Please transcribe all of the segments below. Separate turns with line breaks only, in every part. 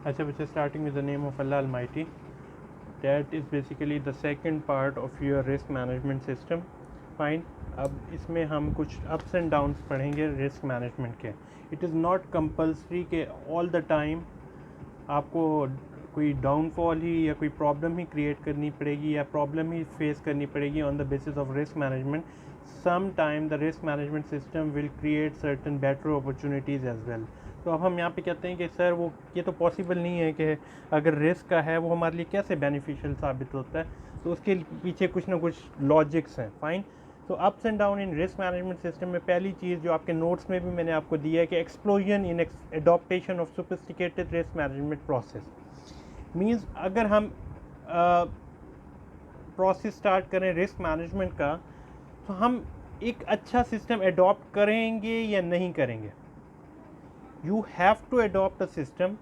अच्छा बच्चा, starting with the name of Allah Almighty. That is basically the second part of your risk management system. Fine. अब इसमें हम कुछ ups and downs पढ़ेंगे risk management के. It is not compulsory के all the time आपको कोई downfall ही या कोई प्रॉब्लम ही क्रिएट करनी पड़ेगी या प्रॉब्लम ही फेस करनी पड़ेगी on the basis of risk management. Some time the risk management system will create certain better opportunities as well. तो अब हम यहाँ पे कहते हैं कि सर वो ये तो पॉसिबल नहीं है कि अगर रिस्क का है वो हमारे लिए कैसे बेनिफिशियल साबित होता है. तो उसके पीछे कुछ ना कुछ लॉजिक्स हैं. फाइन. तो ups and down in risk management system में पहली चीज़ जो आपके नोट्स में भी मैंने आपको दिया है कि explosion in adaptation of sophisticated risk management process. Means अगर हम प्रोसेस स्टार्ट करें रिस्क मैनेजमेंट का तो हम एक अच्छा सिस्टम एडॉप्ट करेंगे या नहीं करेंगे. You have to adopt a system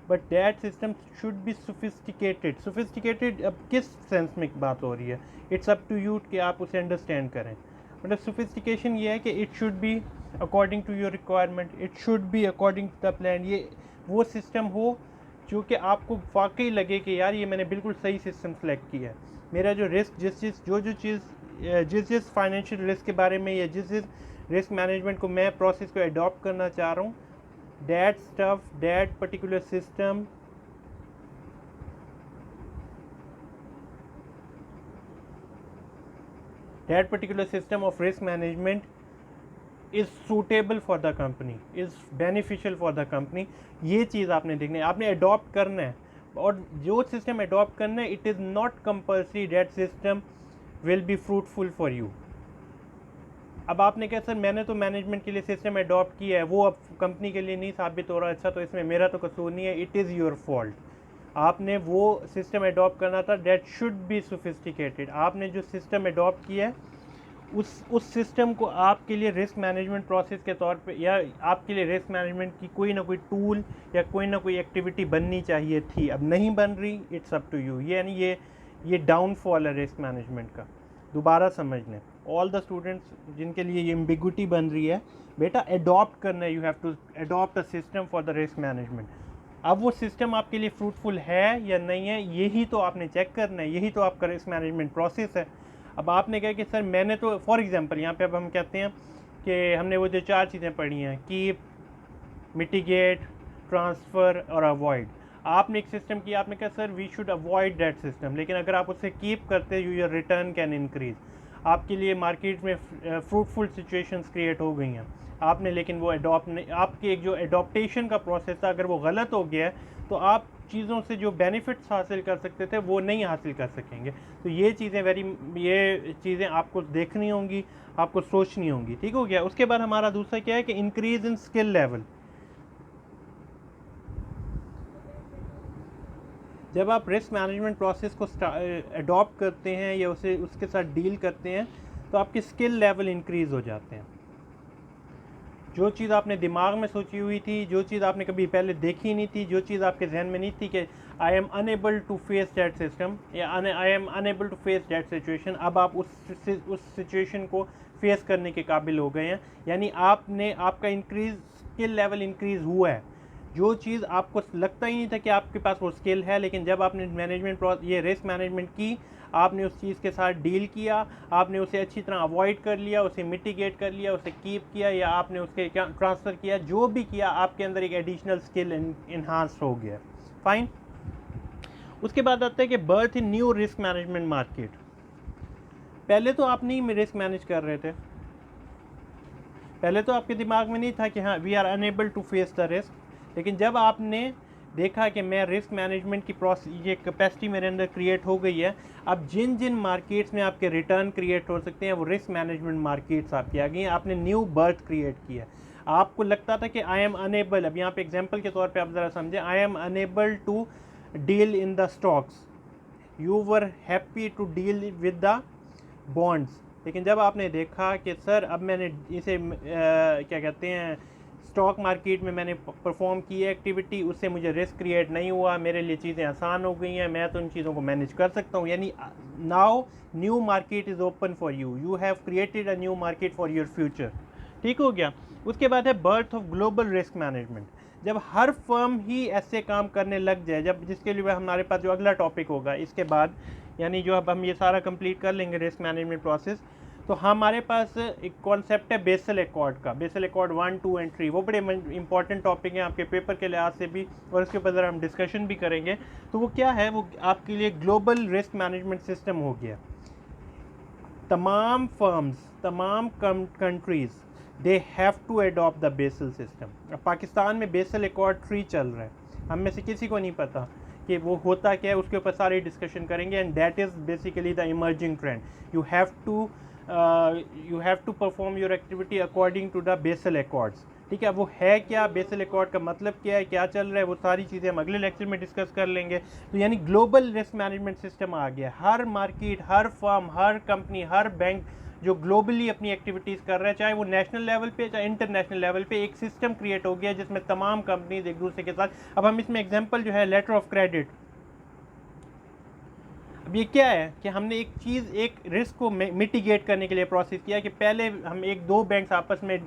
but that system should be sophisticated. Sophisticated अब किस सेंस में बात हो रही है, इट्स अप टू यू कि आप उसे अंडरस्टैंड करें. मतलब सोफिस्टिकेशन ये है कि it should be according to your requirement, it should be according to the plan. ये वो सिस्टम हो जो कि आपको वाकई लगे कि यार ये मैंने बिल्कुल सही सिस्टम सेलेक्ट किया है. मेरा जो रिस्क जिस फाइनेंशियल रिस्क के बारे में या जिस रिस्क मैनेजमेंट को मैं प्रोसेस को अडॉप्ट करना चाह रहा हूँ, that stuff that particular system of risk management is suitable for the company, is beneficial for the company. ये चीज़ आपने देखनी है, आपने अडॉप्ट करना है. और जो सिस्टम अडॉप्ट करना है, it is not compulsory that system will be fruitful for you. अब आपने कहा सर मैंने तो मैनेजमेंट के लिए सिस्टम अडॉप्ट किया है, वो अब कंपनी के लिए नहीं साबित हो रहा. अच्छा, तो इसमें मेरा तो कसूर नहीं है. It is your fault. आपने वो सिस्टम अडॉप्ट करना था दैट शुड बी सोफिस्टिकेटेड. आपने जो सिस्टम अडॉप्ट किया है उस सिस्टम को आपके लिए रिस्क मैनेजमेंट प्रोसेस के तौर पे या आपके लिए रिस्क मैनेजमेंट की कोई ना कोई टूल या कोई ना कोई एक्टिविटी बननी चाहिए थी. अब नहीं बन रही, इट्स अप टू यू. यानी ये डाउनफॉल है रिस्क मैनेजमेंट का. दोबारा समझ लें ऑल द स्टूडेंट्स जिनके लिए ये एम्बिगुइटी बन रही है, बेटा अडॉप्ट करना है. You have to adopt a system for the risk management. अब वो सिस्टम आपके लिए फ्रूटफुल है या नहीं है, यही तो आपने चेक करना है. यही तो आपका रिस्क मैनेजमेंट प्रोसेस है. अब आपने कहा कि सर मैंने तो फॉर एग्जांपल यहाँ पे अब हम कहते हैं कि हमने वो जो 4 चीज़ें पढ़ी हैं, कीप, मिटिगेट, ट्रांसफ़र और अवॉइड. आपने एक सिस्टम किया, आपने कहा sir we should avoid that system. लेकिन अगर आप उसे कीप करते योर रिटर्न कैन इंक्रीज. आपके लिए मार्केट में फ्रूटफुल सिचुएशंस क्रिएट हो गई हैं. आपने लेकिन वो अडॉप्ट नहीं, आपकी एक जो अडॉप्टेशन का प्रोसेस था अगर वो गलत हो गया है तो आप चीज़ों से जो बेनिफिट्स हासिल कर सकते थे वो नहीं हासिल कर सकेंगे. तो ये चीज़ें आपको देखनी होंगी, आपको सोचनी होंगी. ठीक हो गया. उसके बाद हमारा दूसरा क्या है कि इंक्रीज इन स्किल लेवल. जब आप रिस्क मैनेजमेंट प्रोसेस को अडॉप्ट करते हैं या उसके साथ डील करते हैं तो आपके स्किल लेवल इंक्रीज़ हो जाते हैं. जो चीज़ आपने दिमाग में सोची हुई थी, जो चीज़ आपने कभी पहले देखी नहीं थी, जो चीज़ आपके जहन में नहीं थी कि I am unable to face that system या I am unable to face that situation, अब आप उस सिचुएशन को फेस करने के काबिल हो गए हैं. यानी आपका स्किल लेवल इंक्रीज़ हुआ है. जो चीज़ आपको लगता ही नहीं था कि आपके पास वो स्किल है, लेकिन जब आपने ये रिस्क मैनेजमेंट की, आपने उस चीज़ के साथ डील किया, आपने उसे अच्छी तरह अवॉइड कर लिया, उसे मिटिगेट कर लिया, उसे कीप किया या आपने उसके ट्रांसफ़र किया, जो भी किया आपके अंदर एक एडिशनल स्किल इन्हांस हो गया. फाइन. उसके बाद आता है कि birth in new risk management market. पहले तो आप नहीं रिस्क मैनेज कर रहे थे, पहले तो आपके दिमाग में नहीं था कि हाँ we are unable to face the risk. लेकिन जब आपने देखा कि मैं रिस्क मैनेजमेंट की ये कैपेसिटी मेरे अंदर क्रिएट हो गई है, अब जिन मार्केट्स में आपके रिटर्न क्रिएट हो सकते हैं वो रिस्क मैनेजमेंट मार्केट्स आपकी आ गई हैं. आपने न्यू बर्थ क्रिएट किया. आपको लगता था कि आई एम अनेबल, अब यहाँ पे एग्जांपल के तौर पे आप ज़रा समझें, I am unable to deal in the stocks, you were happy to deal with the bonds. लेकिन जब आपने देखा कि सर अब मैंने इसे क्या कहते हैं स्टॉक मार्केट में मैंने परफॉर्म की है एक्टिविटी, उससे मुझे रिस्क क्रिएट नहीं हुआ, मेरे लिए चीज़ें आसान हो गई हैं, मैं तो उन चीज़ों को मैनेज कर सकता हूँ. यानी now new market is open for you, you have created a new market for your future. ठीक हो गया. उसके बाद है birth of global risk management. जब हर फर्म ही ऐसे काम करने लग जाए, जब जिसके लिए हमारे पास जो अगला टॉपिक होगा इसके बाद, यानी जो अब हम ये सारा कंप्लीट कर लेंगे रिस्क मैनेजमेंट प्रोसेस, तो हमारे पास एक कॉन्सेप्ट है बेसल एकॉर्ड का, बेसल एकॉर्ड 1, 2 एंड 3। वो बड़े इंपॉर्टेंट टॉपिक हैं आपके पेपर के लिहाज से भी, और उसके ऊपर हम डिस्कशन भी करेंगे। तो वो क्या है, वो आपके लिए ग्लोबल रिस्क मैनेजमेंट सिस्टम हो गया। तमाम फर्म्स, तमाम countries, they have to adopt the Basel system. अब पाकिस्तान में बेसल एकॉर्ड 3 चल रहा है, हम में से किसी को नहीं पता कि वो होता क्या है, उसके ऊपर सारी डिस्कशन करेंगे। And that is basically the emerging trend. You have to perform your activity according to the Basel accords. ठीक है, वो है क्या, बेसल एकॉर्ड का मतलब क्या है, क्या चल रहा है, वो सारी चीज़ें हम अगले लेक्चर में डिस्कस कर लेंगे। तो यानी ग्लोबल रिस्क मैनेजमेंट सिस्टम आ गया। हर मार्केट, हर फर्म, हर कंपनी, हर बैंक जो ग्लोबली अपनी एक्टिविटीज़ कर रहे हैं, चाहे वो नेशनल लेवल पे चाहे इंटरनेशनल लेवल पे, एक सिस्टम क्रिएट हो गया जिसमें तमाम कंपनीज एक दूसरे के साथ। अब हम इसमें एग्जांपल जो है लेटर ऑफ क्रेडिट, अब ये क्या है कि हमने एक चीज़, एक रिस्क को मिटिगेट करने के लिए प्रोसेस किया कि पहले हम एक दो बैंक्स आपस में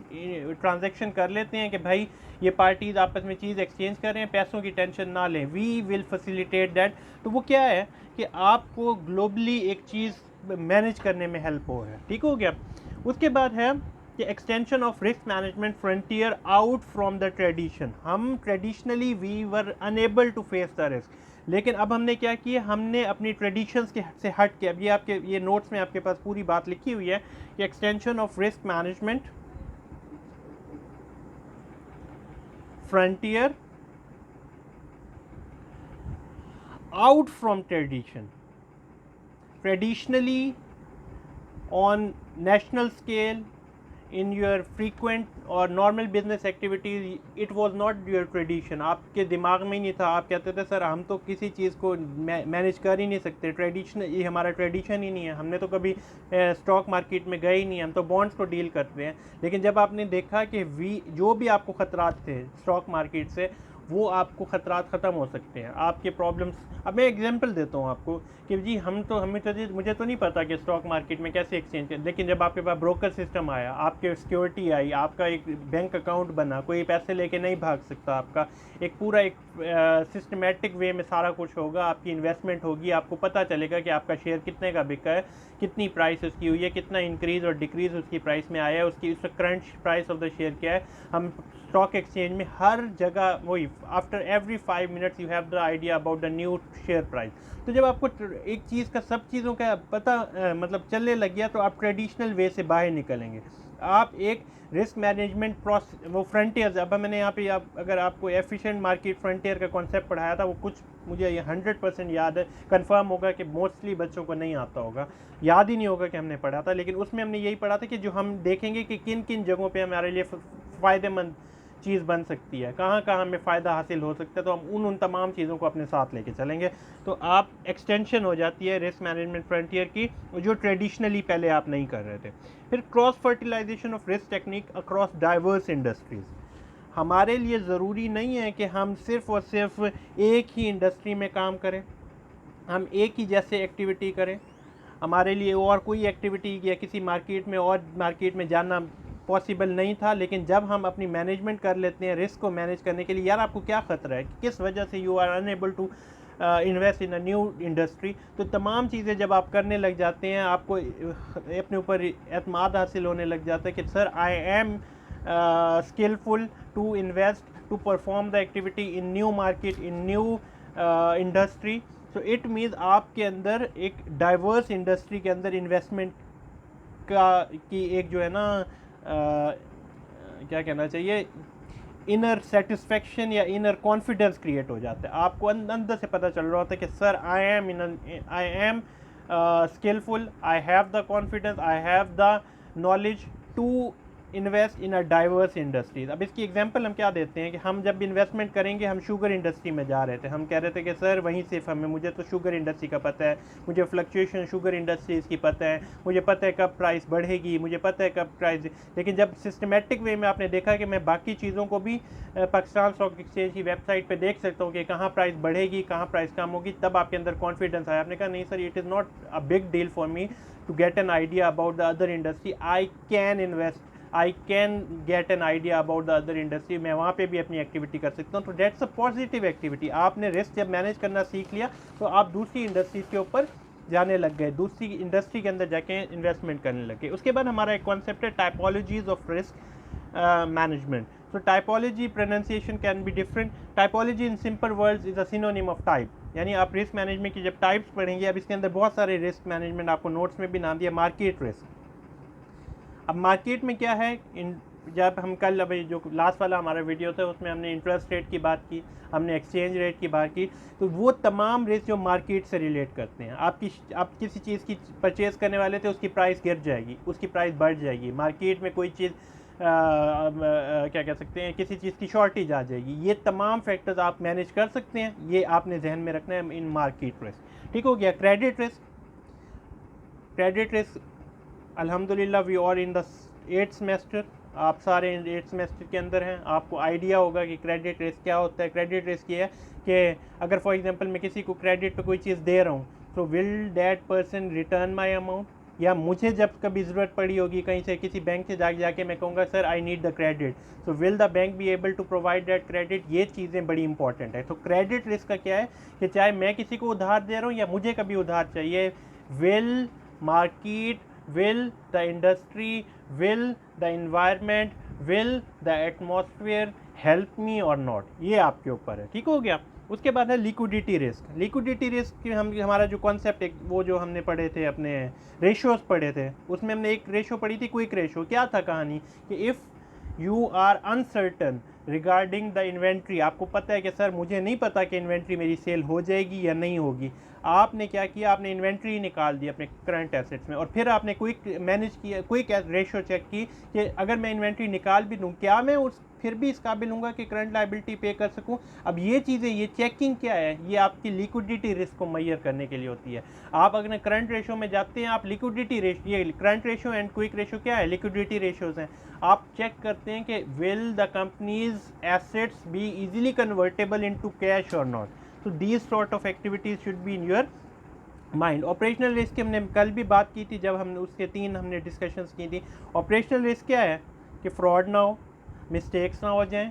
ट्रांजैक्शन कर लेते हैं कि भाई ये पार्टीज आपस में चीज़ एक्सचेंज कर रहे हैं, पैसों की टेंशन ना लें, वी विल फैसिलिटेट दैट। तो वो क्या है कि आपको ग्लोबली एक चीज़ मैनेज करने में हेल्प हो है। ठीक हो गया। उसके बाद है कि extension of risk management frontier out from the tradition. हम traditionally we were unable to face the risk, लेकिन अब हमने क्या किया, हमने अपनी ट्रेडिशंस के से हट के, अब ये आपके ये नोट्स में आपके पास पूरी बात लिखी हुई है कि extension of risk management frontier out from tradition. Traditionally on national scale in your frequent or normal business activities it was not your tradition। आपके दिमाग में ही नहीं था, आप कहते थे सर हम तो किसी चीज़ को मैनेज कर ही नहीं सकते, ट्रेडिशन ये हमारा ट्रेडिशन ही नहीं है, हमने तो कभी स्टॉक मार्केट में गए ही नहीं, हम तो बॉन्ड्स को डील करते हैं। लेकिन जब आपने देखा कि जो भी आपको ख़तरात थे स्टॉक मार्केट से, वो आपको ख़तरात ख़त्म हो सकते हैं, आपके प्रॉब्लम्स। अब मैं एग्जांपल देता हूँ आपको कि जी मुझे तो नहीं पता कि स्टॉक मार्केट में कैसे एक्सचेंज करें, लेकिन जब आपके पास ब्रोकर सिस्टम आया, आपके सिक्योरिटी आई, आपका एक बैंक अकाउंट बना, कोई पैसे लेके नहीं भाग सकता, आपका एक पूरा एक सिस्टमेटिक वे में सारा कुछ होगा, आपकी इन्वेस्टमेंट होगी, आपको पता चलेगा कि आपका शेयर कितने का बिका है, कितनी प्राइस उसकी हुई है, कितना इंक्रीज़ और डिक्रीज़ उसकी प्राइस में आया है, उसकी current price of the share क्या है। हम स्टॉक एक्सचेंज में हर जगह वही, after every 5 minutes you have the idea about the new share price. तो जब आपको एक चीज़ का, सब चीज़ों का पता मतलब चलने लग गया, तो आप ट्रेडिशनल वे से बाहर निकलेंगे। आप एक रिस्क मैनेजमेंट प्रोसेस, वो फ्रंटियर्स, अब मैंने यहाँ पे अगर आपको एफिशिएंट मार्केट फ्रंटियर का कॉन्सेप्ट पढ़ाया था, वो कुछ मुझे ये 100% याद है, कंफर्म होगा कि मोस्टली बच्चों को नहीं आता होगा, याद ही नहीं होगा कि हमने पढ़ा था, लेकिन उसमें हमने यही पढ़ा था कि जो हम देखेंगे कि किन किन जगहों पे हमारे लिए फ़ायदेमंद चीज़ बन सकती है, कहाँ कहाँ हमें फ़ायदा हासिल हो सकता है, तो हम उन तमाम चीज़ों को अपने साथ लेके चलेंगे। तो आप एक्सटेंशन हो जाती है रिस्क मैनेजमेंट फ्रंटियर की, जो ट्रेडिशनली पहले आप नहीं कर रहे थे। फिर cross fertilisation of risk technique across diverse industries. हमारे लिए ज़रूरी नहीं है कि हम सिर्फ़ और सिर्फ एक ही इंडस्ट्री में काम करें, हम एक ही जैसे एक्टिविटी करें, हमारे लिए और कोई एक्टिविटी या किसी मार्केट में और मार्केट में जाना पॉसिबल नहीं था। लेकिन जब हम अपनी मैनेजमेंट कर लेते हैं रिस्क को मैनेज करने के लिए, यार आपको क्या ख़तरा है, किस वजह से you are unable to invest in a new industry, तो तमाम चीज़ें जब आप करने लग जाते हैं, आपको अपने ऊपर एतमाद हासिल होने लग जाता है कि sir I am skilful to invest, to perform the activity in new market, in new industry. तो इट मीन्स आपके अंदर एक डाइवर्स इंडस्ट्री के अंदर इन्वेस्टमेंट की एक जो है ना क्या कहना चाहिए, इनर सेटिस्फेक्शन या इनर कॉन्फिडेंस क्रिएट हो जाता है। आपको अंदर से पता चल रहा होता है कि sir I am skilful, I have the confidence, I have the knowledge to invest in a diverse industries. अब इसकी एग्जांपल हम क्या देते हैं कि हम जब इन्वेस्टमेंट करेंगे, हम शुगर इंडस्ट्री में जा रहे थे, हम कह रहे थे कि सर वहीं से मुझे तो शुगर इंडस्ट्री का पता है, मुझे फ्लक्चुएशन शुगर इंडस्ट्रीज़ की पता है, मुझे पता है कब प्राइस बढ़ेगी, मुझे पता है कब प्राइस। लेकिन जब सिस्टमेटिक वे में आपने देखा कि मैं बाकी चीज़ों को भी पाकिस्तान स्टॉक एक्सचेंज की वेबसाइट पर देख सकता हूँ कि कहाँ प्राइस बढ़ेगी, कहाँ प्राइस कम होगी, तब आपके अंदर कॉन्फिडेंस आया। आपने कहा नहीं sir, it is not a big deal for me to get an idea about the other industry, I can invest I can get an idea about the other industry, मैं वहाँ पे भी अपनी एक्टिविटी कर सकता हूँ। तो डेट्स अ पॉजिटिव एक्टिविटी। आपने रिस्क जब मैनेज करना सीख लिया तो आप दूसरी इंडस्ट्रीज के ऊपर जाने लग गए, दूसरी इंडस्ट्री के अंदर जाके इन्वेस्टमेंट करने लगे। उसके बाद हमारा एक कॉन्सेप्ट है typologies of risk management. So typology pronunciation can be different. Typology in simple words is a synonym of type. यानी आप रिस्क मैनेजमेंट की जब टाइप्स पढ़ेंगे, अब इसके अंदर बहुत सारे रिस्क मैनेजमेंट आपको नोट्स में भी नाम दिया। मार्केट रिस्क, अब मार्केट में क्या है, जब हम कल अभी जो लास्ट वाला हमारा वीडियो था उसमें हमने इंटरेस्ट रेट की बात की, हमने एक्सचेंज रेट की बात की, तो वो तमाम रिस्क जो मार्केट से रिलेट करते हैं। आप किसी चीज़ की परचेज़ करने वाले थे, उसकी प्राइस गिर जाएगी, उसकी प्राइस बढ़ जाएगी। मार्केट में कोई चीज़ क्या कह सकते हैं, किसी चीज़ की शॉर्टेज आ जाएगी। ये तमाम फैक्टर्स आप मैनेज कर सकते हैं, ये आपने जहन में रखना है इन मार्केट रिस्क। ठीक हो गया। क्रेडिट रिस्क, क्रेडिट रिस्क अल्हम्दुलिल्लाह we are in the 8th semester, आप सारे 8th सेमेस्टर के अंदर हैं। आपको आइडिया होगा कि क्रेडिट रिस्क क्या होता है। क्रेडिट रिस्क ये है कि अगर फॉर एग्जांपल मैं किसी को क्रेडिट पे कोई चीज़ दे रहा हूँ, तो will that person return my amount, या मुझे जब कभी ज़रूरत पड़ी होगी कहीं से किसी बैंक से जाके मैं कहूँगा sir I need the credit, so will the bank be able to provide that credit. ये चीज़ें बड़ी इंपॉर्टेंट है। तो क्रेडिट रिस्क का क्या है कि चाहे मैं किसी को उधार दे रहा हूँ या मुझे कभी उधार चाहिए, will market, will the industry, will the environment, will the atmosphere help me और नॉट, ये आपके ऊपर है। ठीक हो गया। उसके बाद है लिक्विडिटी रिस्क। लिक्विडिटी रिस्क हमारा जो कॉन्सेप्ट है वो जो हमने पढ़े थे, अपने रेशियोज पढ़े थे, उसमें हमने एक रेशो पढ़ी थी, क्विक रेशो। क्या था कहानी कि if you are uncertain regarding the inventory, आपको पता है कि सर मुझे नहीं पता कि इन्वेंट्री मेरी सेल हो जाएगी या नहीं होगी, आपने क्या किया, आपने इन्वेंट्री निकाल दी अपने करंट एसेट्स में, और फिर आपने क्विक मैनेज किया, क्विक रेशो चेक की कि अगर मैं इन्वेंट्री निकाल भी दूँ, क्या मैं उस फिर भी इस काबिल हूँगा कि करंट लायबिलिटी पे कर सकूँ। अब ये चीज़ें, ये चेकिंग क्या है, ये आपकी लिक्विडिटी रिस्क को मैयर करने के लिए होती है। आप अगर करंट रेशो में जाते हैं, आप लिक्विडिटी रेशो, ये current ratio and quick ratio क्या है, लिक्विडिटी रेशोज़ हैं। आप चेक करते हैं कि will the companies assets be easily convertible into cash और नॉट। तो these sort of activities should be in your mind. Operational risk की हमने कल भी बात की थी, जब हमने उसके 3 हमने डिस्कशंस की थी। ऑपरेशनल रिस्क क्या है कि फ्रॉड ना हो, मिस्टेक्स ना हो जाएं,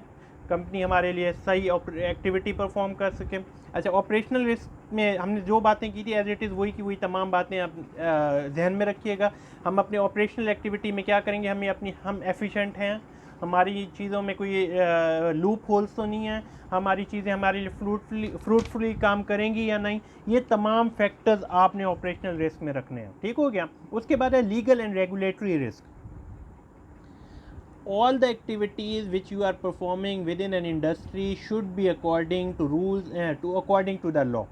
कंपनी हमारे लिए सही एक्टिविटी परफॉर्म कर सके। अच्छा, ऑपरेशनल रिस्क में हमने जो बातें की थी एज इट इज़ वही की वही तमाम बातें आप जहन में रखिएगा। हम अपने ऑपरेशनल एक्टिविटी में क्या करेंगे, हम एफिशिएंट हैं, हमारी चीज़ों में कोई लूप होल्स तो नहीं है, हमारी चीज़ें हमारे लिए फ्रूटफुली काम करेंगी या नहीं, ये तमाम फैक्टर्स आपने ऑपरेशनल रिस्क में रखने हैं। ठीक हो गया। उसके बाद है legal and regulatory risk. All the activities which you are performing within an industry should be according to rules according to the law.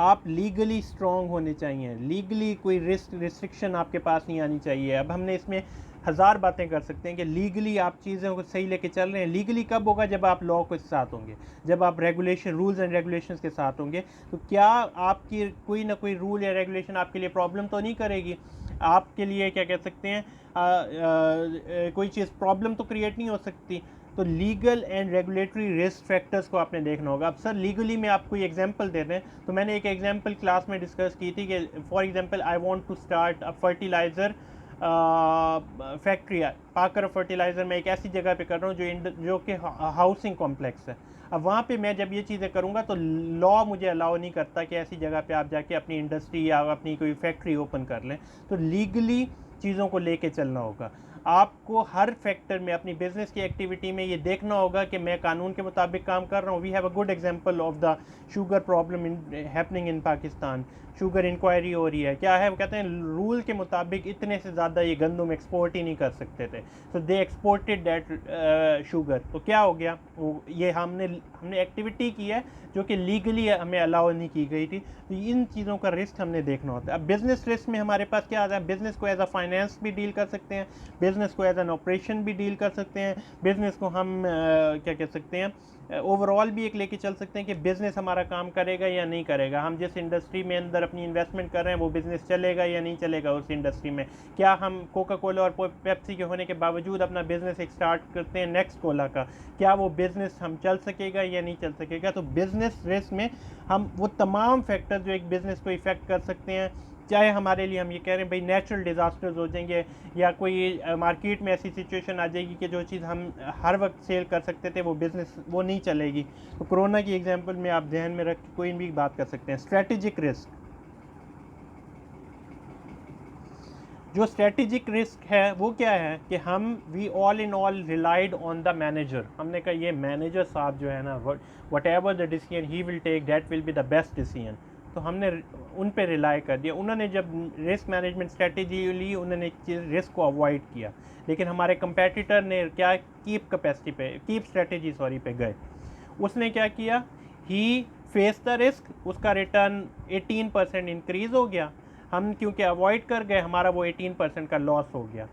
आप लीगली स्ट्रॉन्ग होने चाहिए, लीगली कोई रिस्ट्रिक्शन आपके पास नहीं आनी चाहिए। अब हमने इसमें हज़ार बातें कर सकते हैं कि लीगली आप चीज़ों को सही लेके चल रहे हैं। लीगली कब होगा, जब आप लॉ के साथ होंगे, जब आप रेगुलेशन, रूल्स एंड रेगुलेशंस के साथ होंगे। तो क्या आपकी कोई ना कोई रूल या रेगुलेशन आपके लिए प्रॉब्लम तो नहीं करेगी, आपके लिए क्या कह सकते हैं कोई चीज़ प्रॉब्लम तो क्रिएट नहीं हो सकती। तो legal and regulatory risk factors को आपने देखना होगा। अब सर लीगली में आप कोई एग्जांपल दे दें, तो मैंने एक एग्जांपल क्लास में डिस्कस की थी कि for example I want to start a fertiliser factory. पाकर फर्टिलाइज़र मैं एक ऐसी जगह पे कर रहा हूँ जो कि हाउसिंग कॉम्प्लेक्स है। अब वहाँ पे मैं जब ये चीज़ें करूँगा तो लॉ मुझे अलाउ नहीं करता कि ऐसी जगह पे आप जाके अपनी इंडस्ट्री या अपनी कोई फैक्ट्री ओपन कर लें। तो लीगली चीज़ों को लेके चलना होगा। आपको हर फैक्टर में अपनी बिजनेस की एक्टिविटी में ये देखना होगा कि मैं कानून के मुताबिक काम कर रहा हूँ। We have a good example of the sugar problem happening in Pakistan. Sugar inquiry हो रही है, क्या है, वो कहते हैं रूल के मुताबिक इतने से ज़्यादा ये गंदम एक्सपोर्ट ही नहीं कर सकते थे, तो दे एक्सपोर्टेड दैट शुगर। तो क्या हो गया, वो ये हमने एक्टिविटी की है जो कि लीगली हमें अलाउ नहीं की गई थी। तो इन चीज़ों का रिस्क हमने देखना होता है। अब बिज़नेस रिस्क में हमारे पास क्या आता है, बिज़नेस को एज अ फाइनेंस भी डील कर सकते हैं, बिज़नेस को एज एन ऑपरेशन भी डील कर सकते हैं, बिज़नेस को हम क्या कह सकते हैं ओवरऑल भी एक लेके चल सकते हैं कि बिज़नेस हमारा काम करेगा या नहीं करेगा। हम जिस इंडस्ट्री में अंदर अपनी इन्वेस्टमेंट कर रहे हैं वो बिज़नेस चलेगा या नहीं चलेगा उस इंडस्ट्री में। क्या हम कोका कोला और पेप्सी के होने के बावजूद अपना बिज़नेस एक स्टार्ट करते हैं नेक्स्ट कोला का, क्या वो बिज़नेस हम चल सकेगा या नहीं चल सकेगा। तो बिज़नेस रिस्क में हम वो तमाम फैक्टर जो एक बिज़नेस को इफ़ेक्ट कर सकते हैं, चाहे हमारे लिए हम ये कह रहे हैं भाई नेचुरल डिज़ास्टर्स हो जाएंगे या कोई मार्केट में ऐसी सिचुएशन आ जाएगी कि जो चीज़ हम हर वक्त सेल कर सकते थे वो बिज़नेस वो नहीं चलेगी। तो कोरोना की एग्जांपल में आप ध्यान में रख के कोई भी बात कर सकते हैं। स्ट्रेटेजिक रिस्क, जो स्ट्रेटेजिक रिस्क है वो क्या है कि हम we all in all relied on the manager. हमने कहा ये मैनेजर साहब जो है ना, whatever the decision he will take that will be the best decision. तो हमने उन पे रिलाई कर दिया। उन्होंने जब रिस्क मैनेजमेंट स्ट्रेटेजी ली, उन्होंने रिस्क को अवॉइड किया। लेकिन हमारे कंपेटिटर ने क्या कीप स्ट्रेटेजी पे गए। उसने क्या किया, ही फेस द रिस्क, उसका रिटर्न 18% इंक्रीज़ हो गया। हम क्योंकि अवॉइड कर गए, हमारा वो 18% का लॉस हो गया।